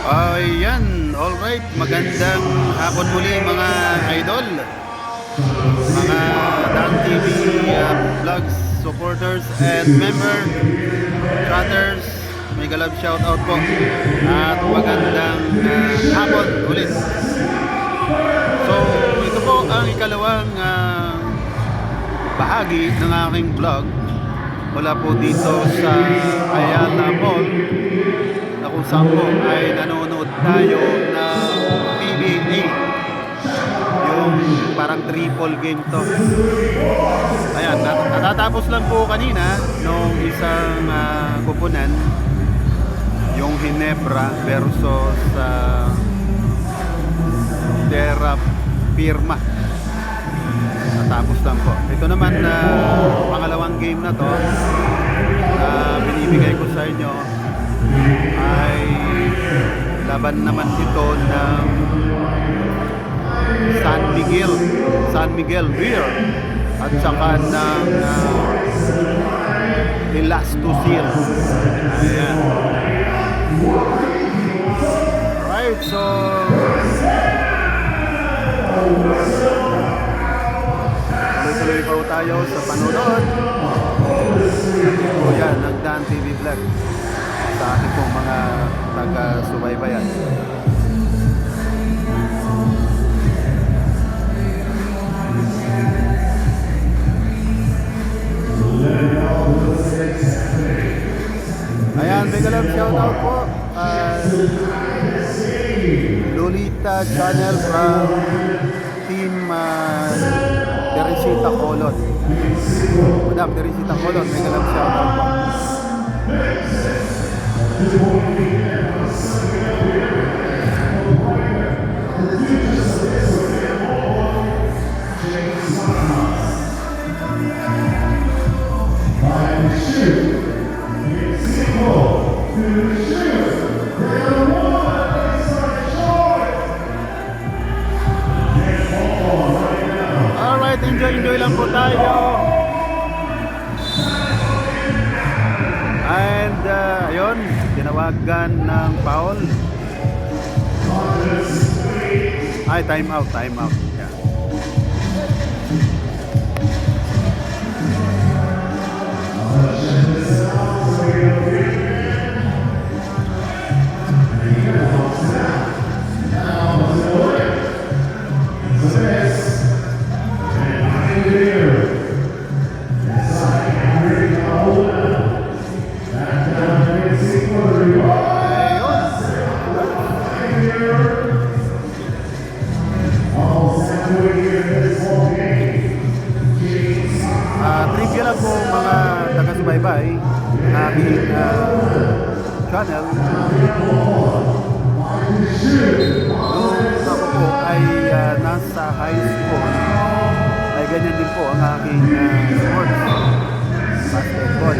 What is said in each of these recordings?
Ayan, alright. Magandang hapon muli mga idol, mga Dan TV vlogs, supporters and member chatters. May galab shoutout po at magandang hapon ulit. So ito po ang ikalawang bahagi ng aking vlog mula po dito sa Ayala Mall, na kung saan po ay nanonood tayo ng PBA, yung parang triple game to. Ayan, natatapos lang po kanina nung isang kupunan, yung Ginebra versus Terra Firma. Natapos lang po. Ito naman na pangalawang game na to na binibigay ko sa inyo ay laban naman ito ng San Miguel Beer at saka ng Elastosil. Ayan. Right, so tuloy pa tayo sa panonood. O yan, ng Dan TV Vlog sa ating pong mga taga-subaybayan. Ayan, big love shoutout po Lolita Channel from Team Teresita Colon. Madam Teresita Colon, may galang shoutout po. Alright, enjoy lang po tayo. And ayun, tinawagan ng foul. Ay, time out. Yeah. Trivia lang po mga taga-subaybay ng aking channel. Nung ako po ay nasa high school, ay ganyan din po ang aking sports, basketball.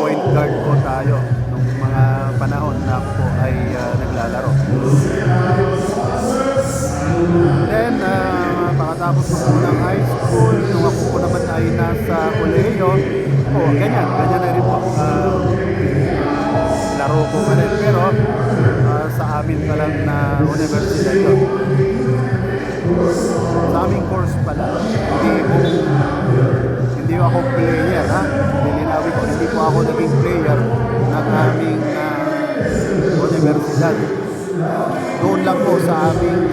Point guard po tayo nung mga panahon na ako po ay naglalaro. Then, pagkatapos ko po ng high school, nung ako po naman ay nasa kolehiyo, ganyan na rin po. Laro ko pa rin, pero sa amin pa lang na universidad yun. Sa aming course pala, hindi ako player, ha? Lilinawin ko, hindi po ako naging player ng aming universidad. Doon lang po sa aming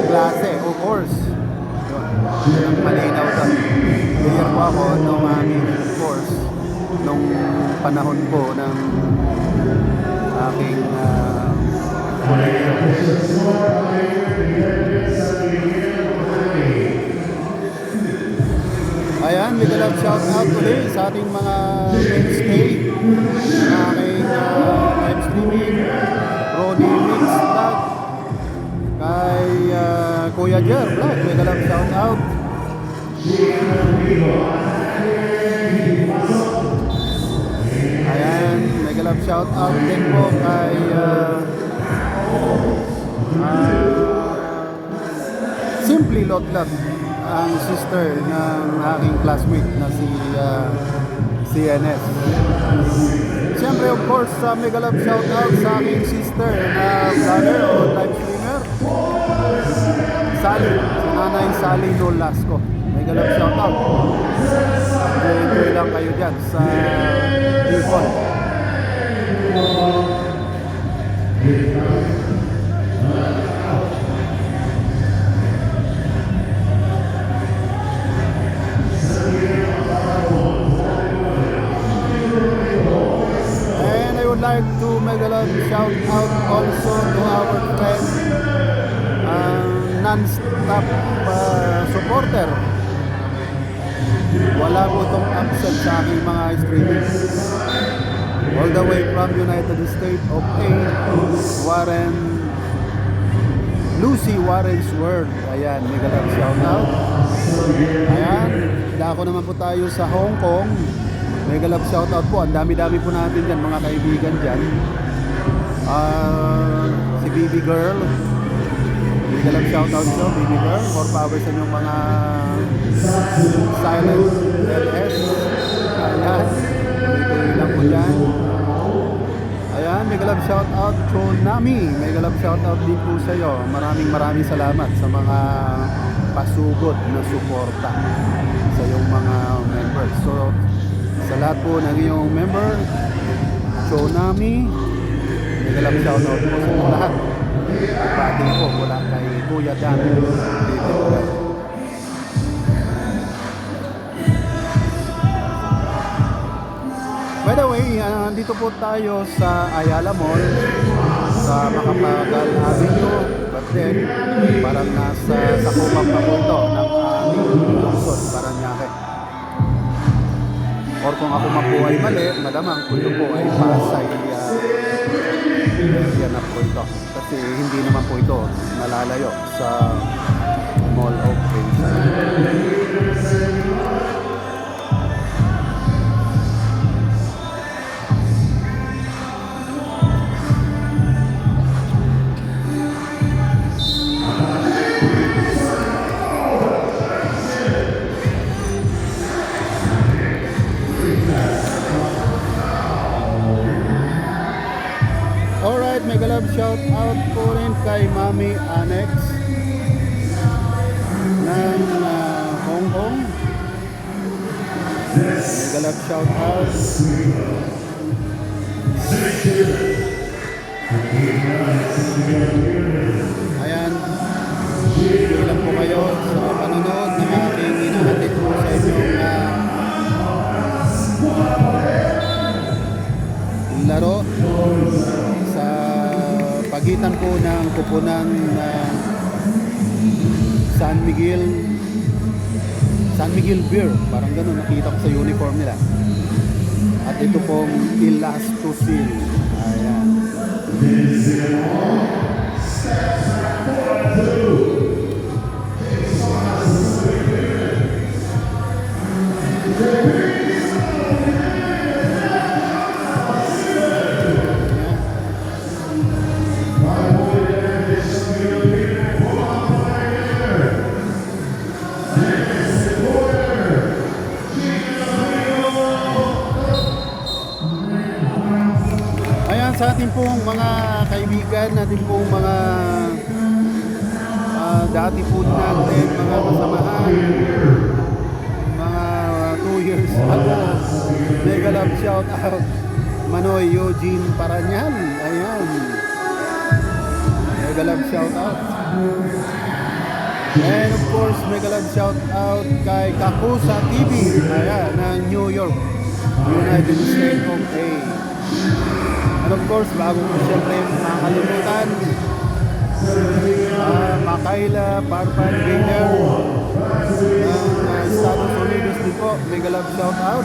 klase o course. Yun, malinaw doon. Player po ako ng aming course nung panahon po ng aking kolehiyo. Ayan, may galap shout out ulit sa ating mga mainstay ng aking live streaming, Brody Mix Vlog, kay Kuya Jer Vlog, may galap shout out. Ayan, may galap shout out din po kay Simply Lotlot ang sister ng aking classmate na si CNS. Siyempre, of course, mega love shoutout sa aking sister na vlogger o live streamer, Sally, si Nanay Sally Nolasco. Mega love shoutout. Enjoy lang kayo dyan sa Bicol. Like to mega love shout out also to our friend non-stop supporter. Wala po itong absent sa aking mga streaming. All the way from United States of A, Lucy Warren's World. Ayan, mega love shout out. Ayan, dako naman po tayo sa Hong Kong. Mega love shoutout po. Ang dami-dami po natin dyan, mga kaibigan dyan. Si Baby Girl. Mega love shoutout po, Baby Girl. More power sa inyong mga silent LS. Ayan. Tuloy lang po dyan. Ayan, mega love shoutout Chonami. Mega love shoutout din po sa iyo. Maraming salamat sa mga pasugod na suporta sa iyong mga members. So, sa lahat po ng iyong member, Chonami, mega love shoutout po sa lahat. Pati po mula kay Kuya Dan. By the way, dito po tayo sa Ayala Mall, sa Macapagal Avenue, but then parang nasa sakupan pa po ito ng aming lungsod, Paranaque. Or kung ako po ay mali, malamang kung ito po ay Pasay yan na po ito. Kasi hindi naman po ito nalalayo sa Mall of Asia. Mega love shout out po rin kay Mami Annex ng Hong Kong. Mega love shout out. Ayan, ilang po kayo sa panonood ng aking inahatid po sa inyong laro pagitan po ng kupunan San Miguel Beer, parang gano'n nakita ko sa uniform nila, at ito pong Ilastusil. Ayan, sa ating pong mga kaibigan, natin pong mga dati po natin, mga kasamahan, mga 2 years ago, mega love shout out Manoy Eugene Paranyal. Ayan, mega love shout out. And of course, mega love shout out kay Kakusa TV, ayan, ng New York, United States of A. And of course, bago ko siyempre makakalimutan, Makaila Parpan Gainer ng Estados Unidos din po, mega love shout out.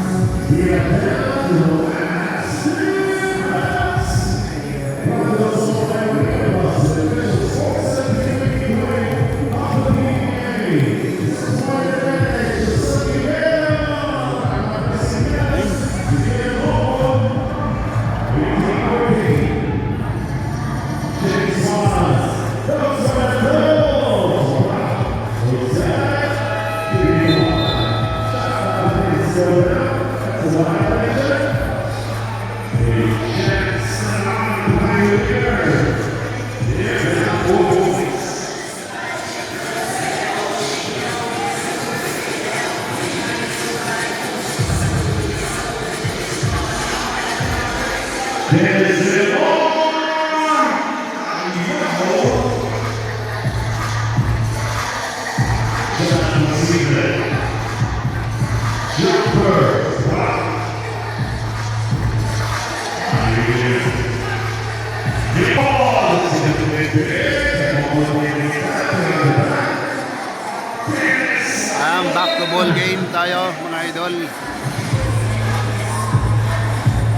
Back to ball game tayo mga idol.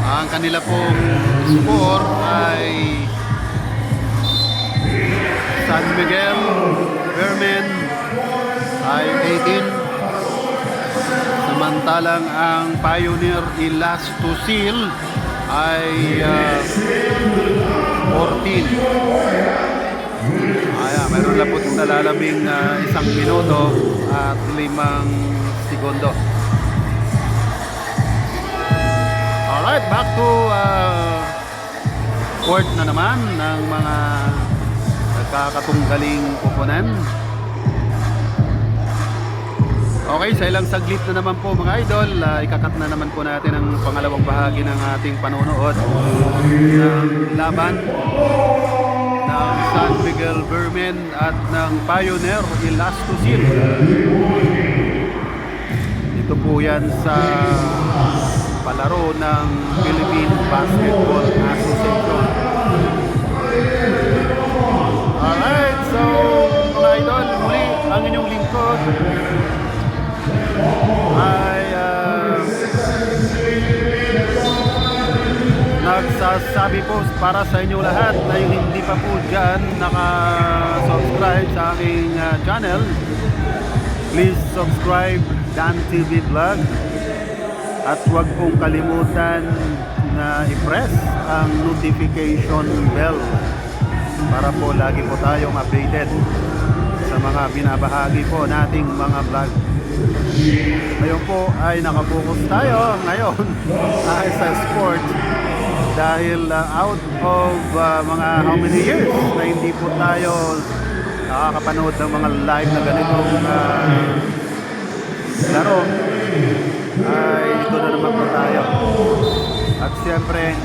Ang kanila pong score ay San Miguel Vermen ay 18, samantalang ang Pioneer Elastosil ay 14. Mayroon lang po nalalabing isang minuto at 5 segundo. Alright, back to court na naman ng mga nagkakatunggaling pupunan. Okay, sa ilang saglit na naman po mga idol, ikakat na naman po natin ang pangalawang bahagi ng ating panonood ng laban ng San Miguel Vermen at ng Pioneer Elastosil. Dito po yan sa palaro ng Philippine Basketball Association. Alright, so mga idol, muli ang inyong lingkod ay nagsasabi po para sa inyo lahat na yung hindi pa po dyan naka-subscribe sa aking channel, please subscribe Dan TV Vlog at huwag pong kalimutan na i-press ang notification bell para po lagi po tayong updated sa mga binabahagi po nating mga vlog. Ngayon po ay nakapokus tayo ngayon sa sport dahil out of mga how many years na hindi po tayo nakakapanood ng mga live na ganitong laro, ay ito na naman po tayo. At siyempre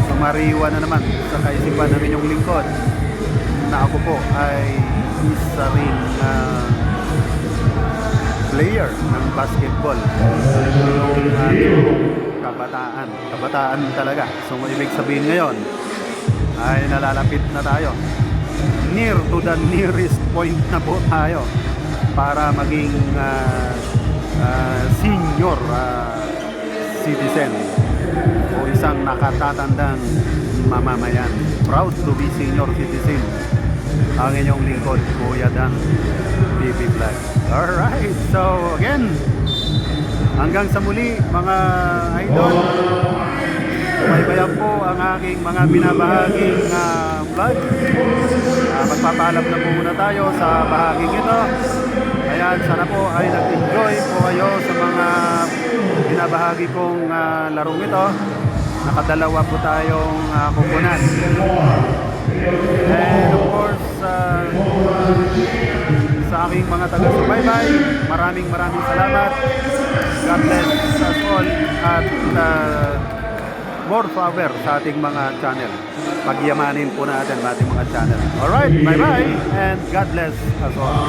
sumariwa na naman sa kaisipan ng inyong lingkod na ako po ay isa rin player ng basketball noong kabataan talaga. So ibig sabihin ngayon ay nalalapit na tayo, near to the nearest point na po tayo para maging senior citizen o isang nakatatandang mamamayan. Proud to be senior citizen ang inyong lingkod, Kuya Dan TV Vlog. Alright, so again, hanggang sa muli mga idol, subaybayan po ang aking mga binabahaging vlog. Magpapaalam na po muna tayo sa bahaging ito. Ayan, sana po ay nag-enjoy po kayo sa mga binabahagi kong larong ito. Nakadalawa po tayong kupunan. And of course, sa aking mga taga-subaybay, maraming salamat. God bless us all at more power sa ating mga channel. Pagyamanin po natin ating mga channel. Alright, bye-bye and God bless us all.